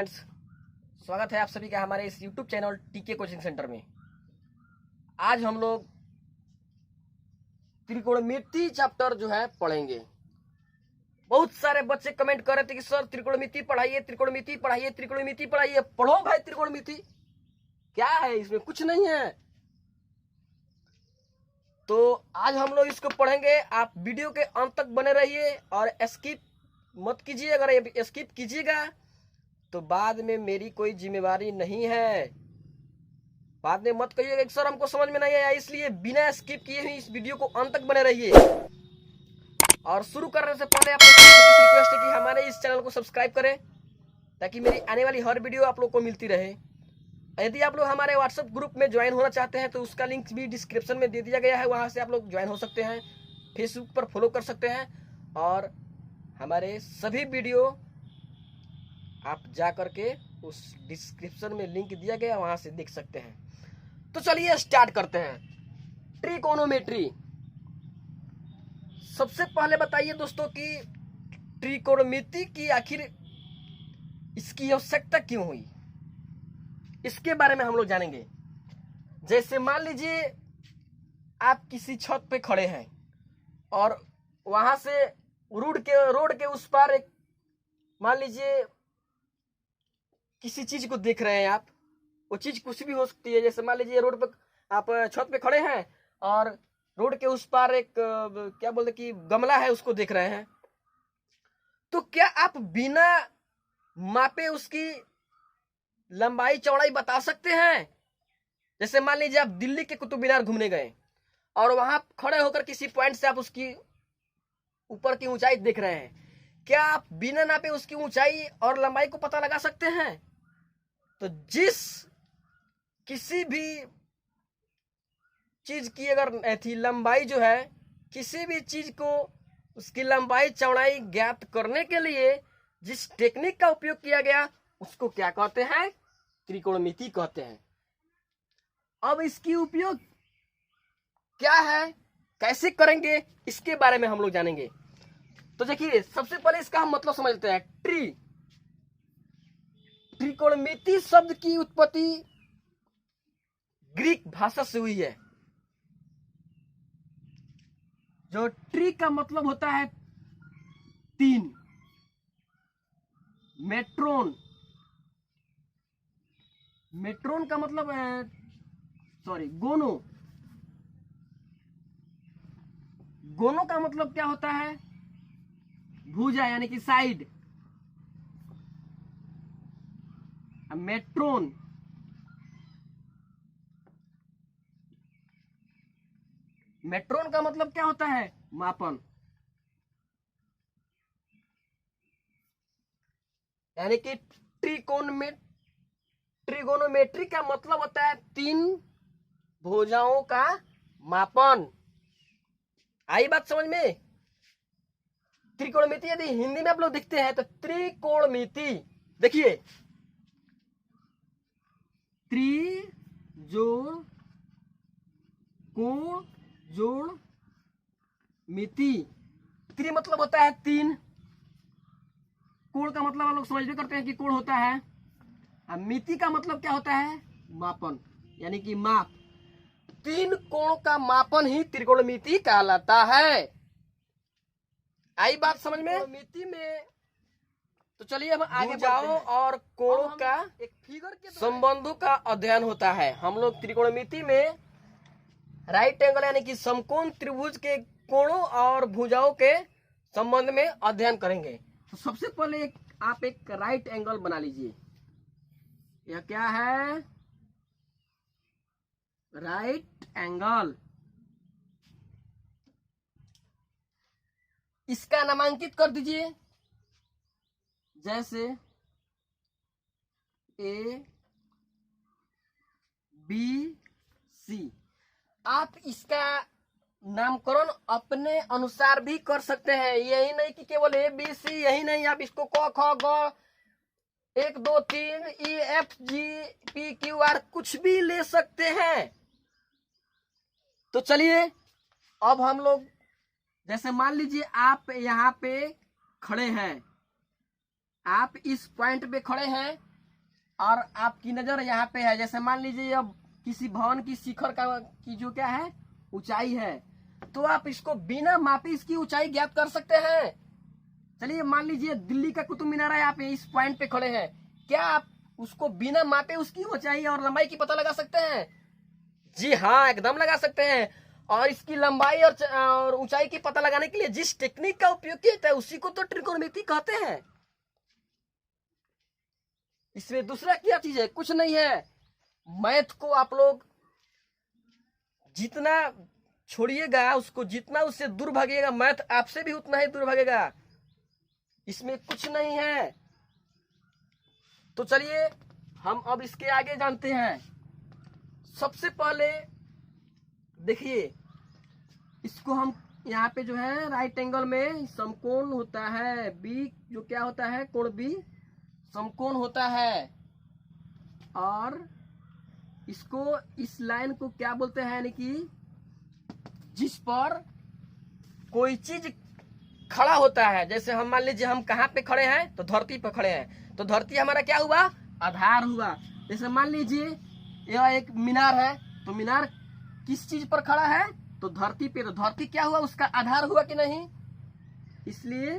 Friends, स्वागत है आप सभी का हमारे इस YouTube चैनल टीके कोचिंग सेंटर में। आज हम लोग त्रिकोणमिति चैप्टर जो है पढ़ेंगे। बहुत सारे बच्चे कमेंट कर रहे थे कि सर त्रिकोणमिति पढ़ाइए, त्रिकोणमिति पढ़ाइए, त्रिकोणमिति पढ़ाइए। पढ़ो भाई त्रिकोणमिति, क्या है इसमें, कुछ नहीं है। तो आज हम लोग इसको पढ़ेंगे। आप वीडियो के अंत तक बने रहिए और स्किप मत कीजिए। अगर स्किप कीजिएगा तो बाद में मेरी कोई जिम्मेवारी नहीं है। बाद में मत कहिएगा कि सर हमको समझ में नहीं आया, इसलिए बिना स्किप किए हुए इस वीडियो को अंत तक बने रहिए। और शुरू करने से पहले आपको रिक्वेस्ट है कि हमारे इस चैनल को सब्सक्राइब करें ताकि मेरी आने वाली हर वीडियो आप लोग को मिलती रहे। यदि आप लोग हमारे व्हाट्सएप ग्रुप में ज्वाइन होना चाहते हैं तो उसका लिंक भी डिस्क्रिप्शन में दे दिया गया है, वहां से आप लोग ज्वाइन हो सकते हैं। फेसबुक पर फॉलो कर सकते हैं और हमारे सभी वीडियो आप जा करके उस डिस्क्रिप्शन में लिंक दिया गया, वहां से देख सकते हैं। तो चलिए स्टार्ट करते हैं। ट्रिकोणोमेट्री। सबसे पहले बताइए दोस्तों कि त्रिकोणमिति की आखिर इसकी आवश्यकता क्यों हुई, इसके बारे में हम लोग जानेंगे। जैसे मान लीजिए आप किसी छत पे खड़े हैं और वहां से रोड के उस पार एक, मान लीजिए किसी चीज को देख रहे हैं आप। वो चीज कुछ भी हो सकती है। जैसे मान लीजिए रोड पे आप छत पे खड़े हैं और रोड के उस पार एक क्या बोलते कि गमला है, उसको देख रहे हैं। तो क्या आप बिना मापे उसकी लंबाई चौड़ाई बता सकते हैं? जैसे मान लीजिए आप दिल्ली के कुतुब मीनार घूमने गए और वहां खड़े होकर किसी पॉइंट से आप उसकी ऊपर की ऊंचाई देख रहे हैं। क्या आप बिना नापे उसकी ऊंचाई और लंबाई को पता लगा सकते हैं? तो जिस किसी भी चीज की अगर थी लंबाई जो है, किसी भी चीज को उसकी लंबाई चौड़ाई ज्ञात करने के लिए जिस टेक्निक का उपयोग किया गया उसको क्या कहते हैं? त्रिकोणमिति कहते हैं। अब इसकी उपयोग क्या है, कैसे करेंगे, इसके बारे में हम लोग जानेंगे। तो देखिए सबसे पहले इसका हम मतलब समझते हैं। त्रिकोणमिति शब्द की उत्पत्ति ग्रीक भाषा से हुई है। जो ट्री का मतलब होता है तीन, मेट्रोन, मेट्रोन का मतलब है गोनो, गोनो का मतलब क्या होता है? भुजा यानी कि साइड। मेट्रोन मेट्रोन का मतलब क्या होता है? मापन। यानी कि ट्रिगोनोमेट्री का मतलब होता है तीन भुजाओं का मापन। आई बात समझ में? त्रिकोणमिति यदि हिंदी में आप लोग देखते हैं तो त्रिकोणमिति, देखिए त्रि जोड़ कोण जोड़ मिति। त्रि मतलब होता है तीन, कोण का मतलब हम लोग समझ में करते हैं कि कोण होता है, और मिति का मतलब क्या होता है? मापन, यानी कि माप। तीन कोण का मापन ही त्रिकोणमिति कहलाता है। आई बात समझ में? मिति में तो चलिए हम आगे जाओ और कोणों का एक फिगर के संबंधों का अध्ययन होता है। हम लोग त्रिकोणमिति में राइट एंगल यानी कि समकोण त्रिभुज के कोणों और भुजाओं के संबंध में अध्ययन करेंगे। तो सबसे पहले आप एक राइट एंगल बना लीजिए। यह क्या है? Right angle. इसका नामांकित कर दीजिए, जैसे ए बी सी। आप इसका नामकरण अपने अनुसार भी कर सकते हैं। यही नहीं कि केवल ए बी सी, यही नहीं, आप इसको क ख ग 1 2 3 E F G P Q R कुछ भी ले सकते हैं। तो चलिए अब हम लोग, जैसे मान लीजिए आप यहाँ पे खड़े हैं, आप इस पॉइंट पे खड़े हैं और आपकी नजर यहाँ पे है, जैसे मान लीजिए अब किसी भवन की शिखर की जो क्या है ऊंचाई है, तो आप इसको बिना मापे इसकी ऊंचाई ज्ञात कर सकते हैं। चलिए मान लीजिए दिल्ली का कुतुब मीनार है, आप इस पॉइंट पे खड़े हैं, क्या आप उसको बिना मापे उसकी ऊंचाई और लंबाई की पता लगा सकते हैं? जी हाँ, एकदम लगा सकते हैं। और इसकी लंबाई और ऊंचाई की पता लगाने के लिए जिस टेक्निक का उपयोग किया जाता है उसी को तो त्रिकोणमिति कहते हैं। इसमें दूसरा क्या चीज है? कुछ नहीं है। मैथ को आप लोग जितना छोड़िएगा, उसको जितना उससे दूर भागिएगा, मैथ आपसे भी उतना ही दूर भागेगा। इसमें कुछ नहीं है। तो चलिए हम अब इसके आगे जानते हैं। सबसे पहले देखिए, इसको हम यहाँ पे जो है राइट एंगल में समकोण होता है, बी जो क्या होता है, कोण बी समकोण होता है। और इसको इस लाइन को क्या बोलते हैं, यानी कि जिस पर कोई चीज खड़ा होता है। जैसे हम मान लीजिए हम कहाँ पे खड़े हैं, तो धरती पर खड़े हैं, तो धरती हमारा क्या हुआ, आधार हुआ। जैसे मान लीजिए यह एक मीनार है, तो मीनार किस चीज पर खड़ा है, तो धरती पे, तो धरती क्या हुआ, उसका आधार हुआ कि नहीं। इसलिए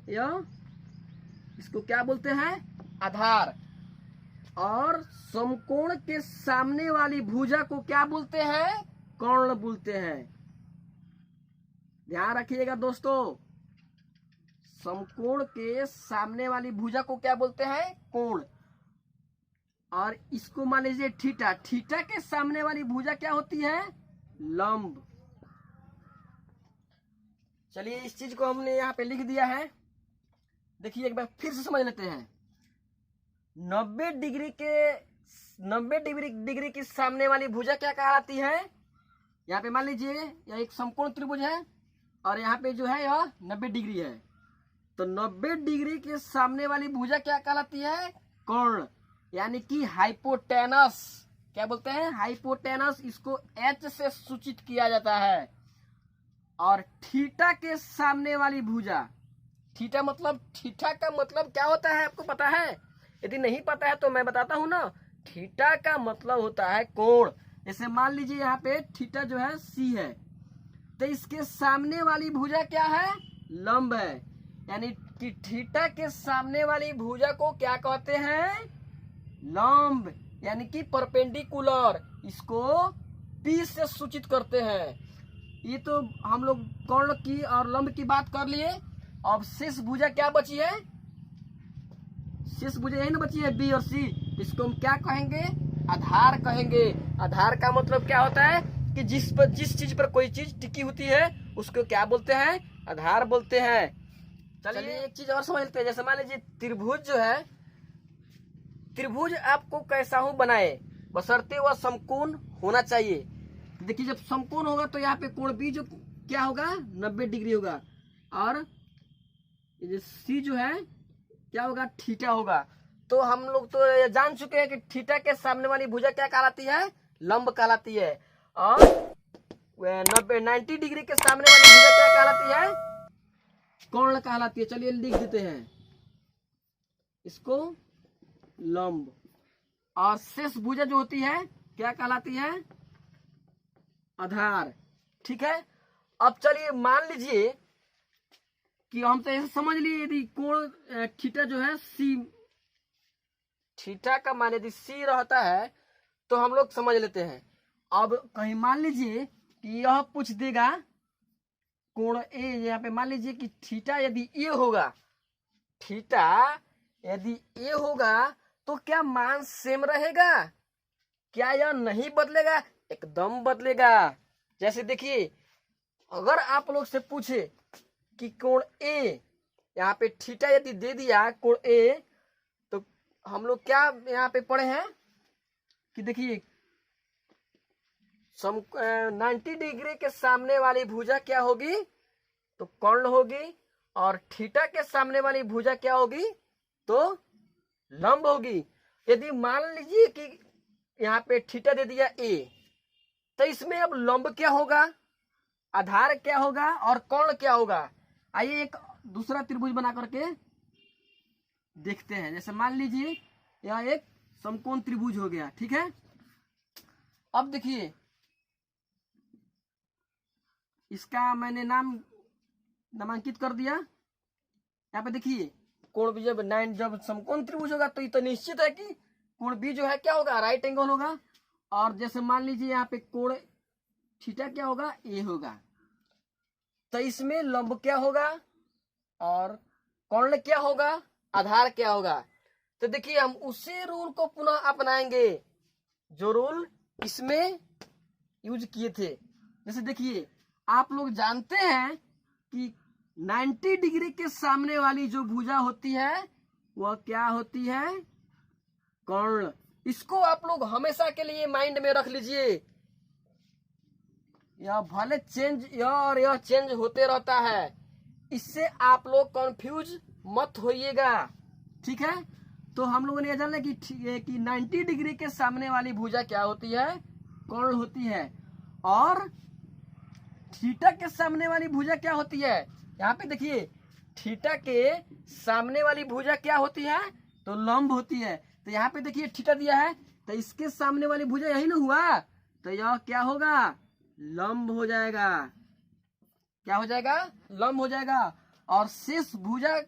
यह इसको क्या बोलते हैं, आधार। और समकोण के सामने वाली भुजा को क्या बोलते हैं, कर्ण बोलते हैं। ध्यान रखिएगा दोस्तों, समकोण के सामने वाली भुजा को क्या बोलते हैं, कोण। और इसको मान लीजिए थीटा, थीटा के सामने वाली भुजा क्या होती है, लंब। चलिए इस चीज को हमने यहाँ पे लिख दिया है। देखिए एक बार फिर से समझ लेते हैं। 90 डिग्री की सामने वाली भुजा क्या कहलाती है। यहाँ पे मान लीजिए यह एक समकोण त्रिभुज है और यहाँ पे जो है यह 90 डिग्री है, तो 90 डिग्री के सामने वाली भुजा क्या कहलाती है, कर्ण, यानी कि हाइपोटेनस। क्या बोलते हैं, हाइपोटेनस। इसको H से सूचित किया जाता है। और थीटा के सामने वाली भुजा, थीटा मतलब, थीटा का मतलब क्या होता है आपको पता है? यदि नहीं पता है तो मैं बताता हूं ना। थीटा का मतलब होता है कोण। जैसे मान लीजिए यहाँ पे थीटा जो है C है, तो इसके सामने वाली भुजा क्या है, लंब है। यानी कि थीटा के सामने वाली भुजा को क्या कहते हैं, लंब, यानी कि परपेंडिकुलर। इसको P से सूचित करते हैं। ये तो हम लोग कर्ण की और लंब की बात कर लिए। अब शेष भुजा क्या बची है, शेष भुजा यही ना बची है, बी और सी। इसको हम क्या कहेंगे, आधार कहेंगे। आधार का मतलब क्या होता है कि जिस चीज पर कोई चीज टिकी होती है उसको क्या बोलते हैं, आधार बोलते हैं। चलिए एक चीज और समझ लेते हैं। जैसे मान लीजिए त्रिभुज जो है, त्रिभुज आपको कैसा हो बनाए, बशर्ते वह समकोण होना चाहिए। देखिए जब समकोण होगा तो यहाँ पे कोण बी जो क्या होगा, 90 डिग्री होगा। और सी जो है क्या होगा, थीटा होगा। तो हम लोग तो जान चुके हैं कि थीटा के सामने वाली भुजा क्या कहलाती है, लंब कहलाती है। और 90 डिग्री के सामने वाली भुजा क्या कहलाती है, कर्ण कहलाती है। चलिए लिख देते हैं इसको, लंब। और शेष भुजा जो होती है क्या कहलाती है, आधार। ठीक है। अब चलिए मान लीजिए कि हम तो ऐसे समझ लिए, यदि कोण थीटा जो है सी, थीटा का मान यदि सी रहता है तो हम लोग समझ लेते हैं। अब कहीं मान लीजिए कि यह पूछ देगा कोण ए, यहाँ पे मान लीजिए कि थीटा यदि ए होगा, थीटा यदि ए होगा तो क्या मान सेम रहेगा, क्या यह नहीं बदलेगा, एकदम बदलेगा। जैसे देखिए अगर आप लोग से पूछे कि कोण ए, यहाँ पे थीटा यदि दे दिया कोण ए, तो हम लोग क्या यहाँ पे पढ़े हैं कि देखिए 90 डिग्री के सामने वाली भुजा क्या होगी, तो कर्ण होगी। और थीटा के सामने वाली भुजा क्या होगी, तो लंब होगी। यदि मान लीजिए कि यहाँ पे थीटा दे दिया ए, तो इसमें अब लंब क्या होगा, आधार क्या होगा और कर्ण क्या होगा। आइए एक दूसरा त्रिभुज बना करके देखते हैं। जैसे मान लीजिए यह एक समकोण त्रिभुज हो गया। ठीक है, अब देखिए इसका मैंने नाम नामांकित कर दिया। यहाँ पे देखिए कोण बी जब समकोण त्रिभुज होगा तो ये तो निश्चित है कि कोण बी जो है क्या होगा, राइट एंगल होगा। और जैसे मान लीजिए यहाँ पे कोण थीटा क्या होगा, ए होगा, तो इसमें लंब क्या होगा और कर्ण क्या होगा, आधार क्या होगा। तो देखिए हम उसी रूल को पुनः अपनाएंगे जो रूल इसमें यूज किए थे। जैसे देखिए आप लोग जानते हैं कि 90 डिग्री के सामने वाली जो भुजा होती है वह क्या होती है, कर्ण। इसको आप लोग हमेशा के लिए माइंड में रख लीजिए। यह भले चेंज यह और यह चेंज होते रहता है, इससे आप लोग कंफ्यूज मत होइएगा। ठीक है, तो हम लोगों ने यह जाना कि 90 डिग्री के सामने वाली भुजा क्या होती है, कर्ण होती है। और थीटा के सामने वाली भुजा क्या होती है, यहाँ पे देखिए थीटा के सामने वाली भुजा क्या होती है, तो लंब होती है। तो यहाँ पे देखिए थीटा दिया है, तो इसके सामने वाली भुजा यही ना हुआ, तो यह क्या होगा, लंब हो जाएगा। क्या हो जाएगा, लंब हो जाएगा। और शेष भुजा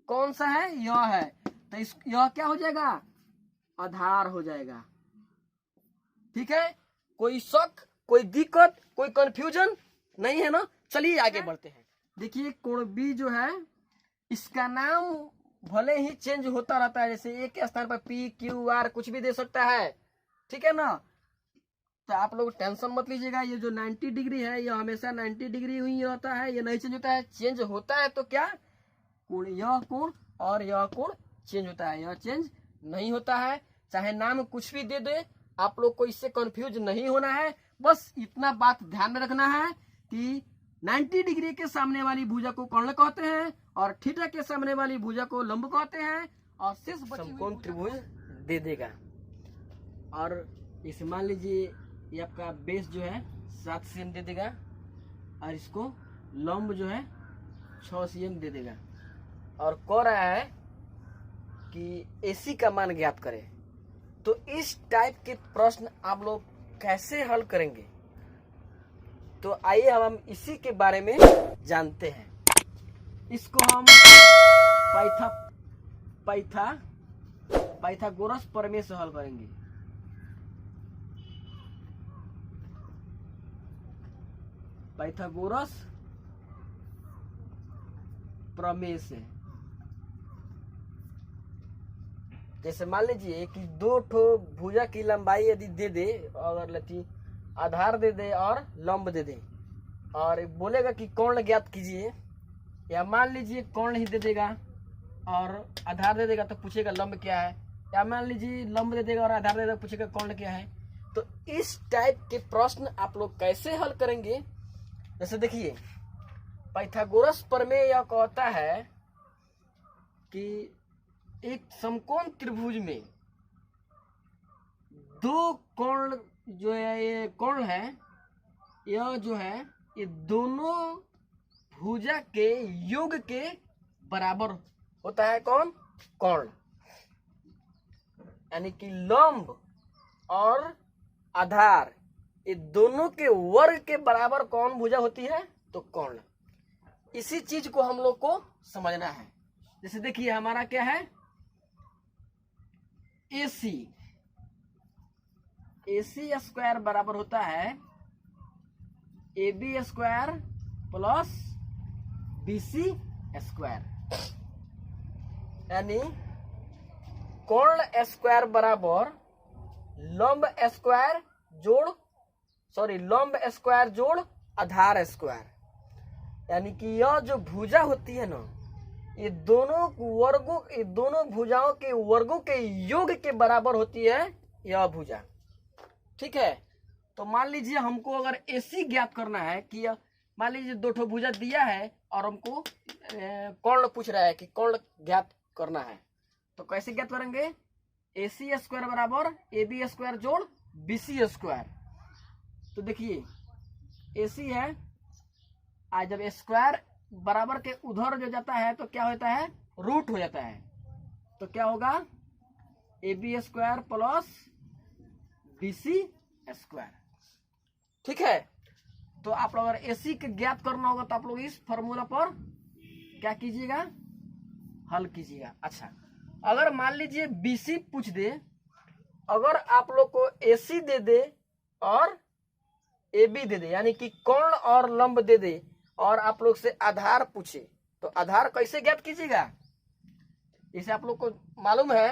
कौन सा है, यह है, तो यह क्या हो जाएगा, आधार हो जाएगा। ठीक है, कोई शक, कोई दिक्कत, कोई कंफ्यूजन नहीं है ना। चलिए आगे बढ़ते हैं। देखिए कोण बी जो है इसका नाम भले ही चेंज होता रहता है, जैसे एक के स्थान पर पी क्यू आर कुछ भी दे सकता है। ठीक है ना, तो आप लोग टेंशन मत लीजिएगा। ये जो 90 डिग्री है यह हमेशा 90 डिग्री ही रहता है, ये नहीं चेंज होता है। चेंज होता है तो क्या, कोण, यह कोण और यह कोण चेंज होता है, यह चेंज नहीं होता है। चाहे नाम कुछ भी दे दे, आप लोग को इससे कंफ्यूज नहीं होना है। बस इतना बात ध्यान में रखना है कि 90 डिग्री के सामने वाली भुजा को कर्ण कहते हैं और थीटा के सामने वाली भुजा को लंब कहते हैं। और शेष समकोण त्रिभुज दे देगा। और इसे मान लीजिए ये आपका बेस जो है 7 cm दे देगा और इसको लंब जो है 6 cm दे देगा। और कह रहा है कि AC का मान ज्ञात करें। तो इस टाइप के प्रश्न आप लोग कैसे हल करेंगे, तो आइए हम इसी के बारे में जानते हैं। इसको हम पाइथागोरस प्रमेय से हल करेंगे। पाइथागोरस प्रमेय से जैसे मान लीजिए कि दो ठो भुजा की लंबाई यदि दे दे, अगर लती आधार दे दे और लंब दे दे, और बोलेगा कि कोण ज्ञात कीजिए, या मान लीजिए कोण ही दे देगा और आधार दे देगा तो पूछेगा लंब क्या है, या मान लीजिए लंब दे देगा और आधार दे देगा पूछेगा कोण क्या है। तो इस टाइप के प्रश्न आप लोग कैसे हल करेंगे। जैसे देखिए पाइथागोरस प्रमेय यह कहता है कि एक समकोण त्रिभुज में दो कोण जो है, ये कोण है, यह जो है ये दोनों भुजा के योग के बराबर होता है। कौन, कोण। यानी कि लंब और आधार ये दोनों के वर्ग के बराबर कौन भुजा होती है, तो कोण। इसी चीज को हम लोग को समझना है। जैसे देखिए हमारा क्या है, AC स्क्वायर बराबर होता है AB square plus BC square. यानी कोण स्क्वायर बराबर लंब स्क्वायर जोड़ आधार स्क्वायर। यानी कि यह जो भुजा होती है ना, ये दोनों भुजाओं के वर्गों के योग के बराबर होती है यह भुजा। ठीक है, तो मान लीजिए हमको अगर AC ज्ञात करना है कि मान लीजिए दो ठो भुजा दिया है और हमको कोण पूछ रहा है कि कोण ज्ञात करना है, तो कैसे ज्ञात करेंगे। AC स्क्वायर बराबर AB स्क्वायर जोड़ BC स्क्वायर। तो देखिए AC है, आज जब स्क्वायर बराबर के उधर जो जाता है तो क्या होता है, रूट हो जाता है। तो क्या होगा, AB square plus BC square. ठीक है, तो आप लोग अगर AC के ज्ञात करना होगा तो आप लोग इस फॉर्मूला पर क्या कीजिएगा, हल कीजिएगा। अच्छा, अगर मान लीजिए BC पूछ दे, अगर आप लोग को AC दे दे और AB दे दे, यानी कि कोण और लंब दे दे, और आप लोग से आधार पूछे, तो आधार कैसे ज्ञात कीजिएगा। जैसे आप लोग को मालूम है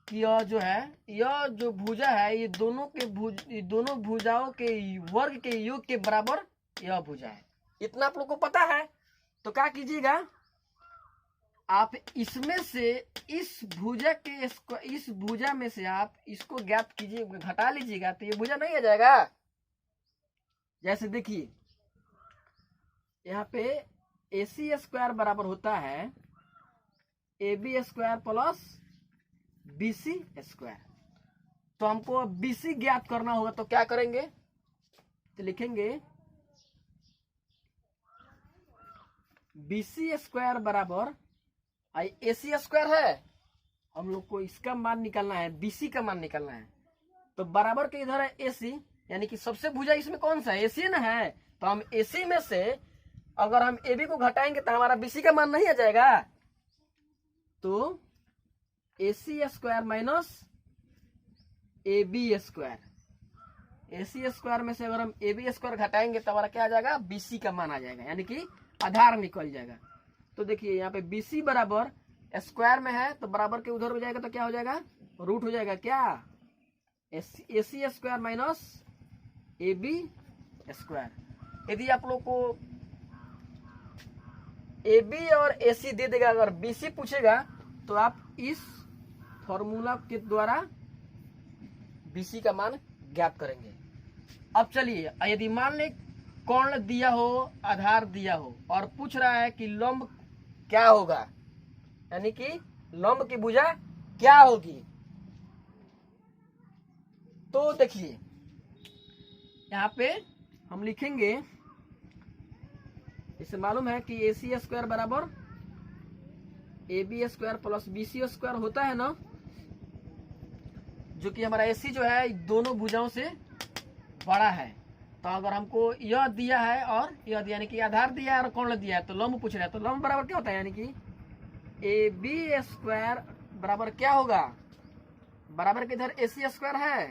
कि यह जो है, यह जो भुजा है, ये दोनों भुजाओं के वर्ग के योग के बराबर यह भुजा है, इतना आप लोग को पता है। तो क्या कीजिएगा, आप इसमें से इस भुजा में से आप इसको ज्ञात कीजिए, घटा लीजिएगा तो ये भुजा नहीं आ जाएगा। जैसे देखिए यहाँ पे AC स्क्वायर बराबर होता है AB square plus BC square. तो हमको BC ज्ञात करना होगा, तो क्या करेंगे, तो लिखेंगे BC स्क्वायर बराबर AC स्क्वायर है, हम लोग को इसका मान निकालना है, BC का मान निकालना है। तो बराबर के इधर है AC, यानी कि सबसे भुजा इसमें कौन सा है, AC ना है। तो हम AC में से अगर हम AB को घटाएंगे तो हमारा BC का मान नहीं आ जाएगा। तो AC square minus AB square, AC square में से अगर हम AB स्क्वायर घटाएंगे तो हमारा क्या आ जाएगा, BC का मान आ जाएगा, यानी कि आधार निकल जाएगा। तो देखिए यहाँ पे BC बराबर स्क्वायर में है, तो बराबर के उधर हो जाएगा तो क्या हो जाएगा, रूट हो जाएगा। क्या, AC square minus AB square. यदि आप लोग को AB और AC दे देगा, अगर BC पूछेगा तो आप इस फॉर्मूला के द्वारा BC का मान ज्ञात करेंगे। अब चलिए, यदि मान लें कोण दिया हो, आधार दिया हो, और पूछ रहा है कि लंब क्या होगा, यानी कि लंब की भुजा क्या होगी। तो देखिए यहाँ पे हम लिखेंगे, इसे मालूम है कि AC स्क्वायर बराबर AB square plus BC square होता है ना, जो कि हमारा AC जो है दोनों भुजाओं से बड़ा है। तो अगर हमको यह दिया है और यह दिया, यानी कि आधार दिया है और कोण दिया है, तो लंब पूछ रहा है, तो लंब बराबर क्या होता है, यानी कि AB स्क्वायर बराबर क्या होगा, बराबर के इधर AC स्क्वायर है,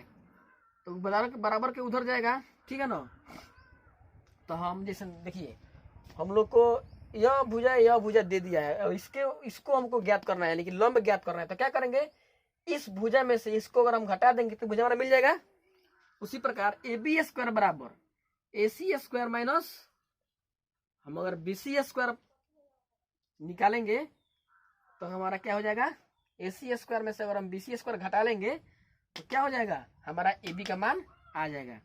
तो बराबर के उधर जाएगा। ठीक है ना। तो हम जैसे देखिए, हम लोग को यह भुजा दे दिया है, और इसको हमको ज्ञात करना है, यानी कि लंब ज्ञात करना है। तो क्या करेंगे, इस भुजा में से इसको अगर हम घटा देंगे तो भुजा हमारा मिल जाएगा। उसी प्रकार AB स्क्वायर बराबर AC स्क्वायर माइनस, हम अगर BC स्क्वायर निकालेंगे तो हमारा क्या हो जाएगा, AC स्क्वायर में से अगर हम BC स्क्वायर घटा लेंगे तो क्या हो जाएगा, हमारा AB का मान आ जाएगा।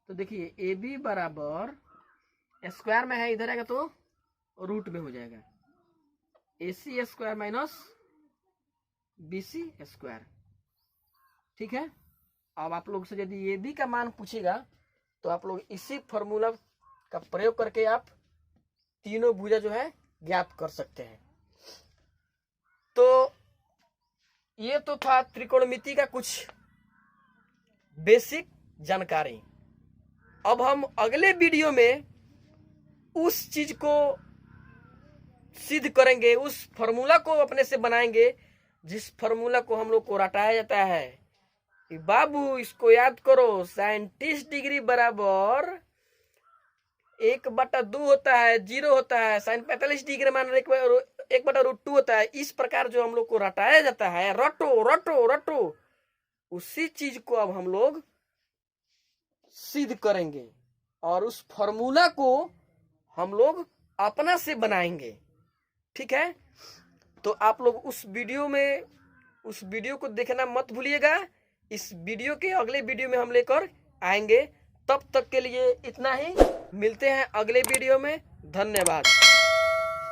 तो देखिए AB बराबर स्क्वायर में है, इधर आएगा तो रूट में हो जाएगा, AC square minus BC square. ठीक है। अब आप लोग से यदि AB का मान पूछेगा तो आप लोग इसी फॉर्मूला का प्रयोग करके आप तीनों भुजा जो है ज्ञात कर सकते हैं। तो ये तो था त्रिकोणमिति का कुछ बेसिक जानकारी। अब हम अगले वीडियो में उस चीज को सिद्ध करेंगे, उस फॉर्मूला को अपने से बनाएंगे जिस फॉर्मूला को हम लोग को रटाया जाता है कि बाबू इसको याद करो, साइन 30 डिग्री बराबर 1/2 होता है, 0 होता है, साइन 45 डिग्री मान 1/√2 होता है। इस प्रकार जो हम लोग को रटाया जाता है, रटो रटो रटो, उसी चीज को अब हम लोग सिद्ध करेंगे और उस फॉर्मूला को हम लोग अपना से बनाएंगे। ठीक है। तो आप लोग उस वीडियो को देखना मत भूलिएगा। इस वीडियो के अगले वीडियो में हम लेकर आएंगे। तब तक के लिए इतना ही, मिलते हैं अगले वीडियो में। धन्यवाद।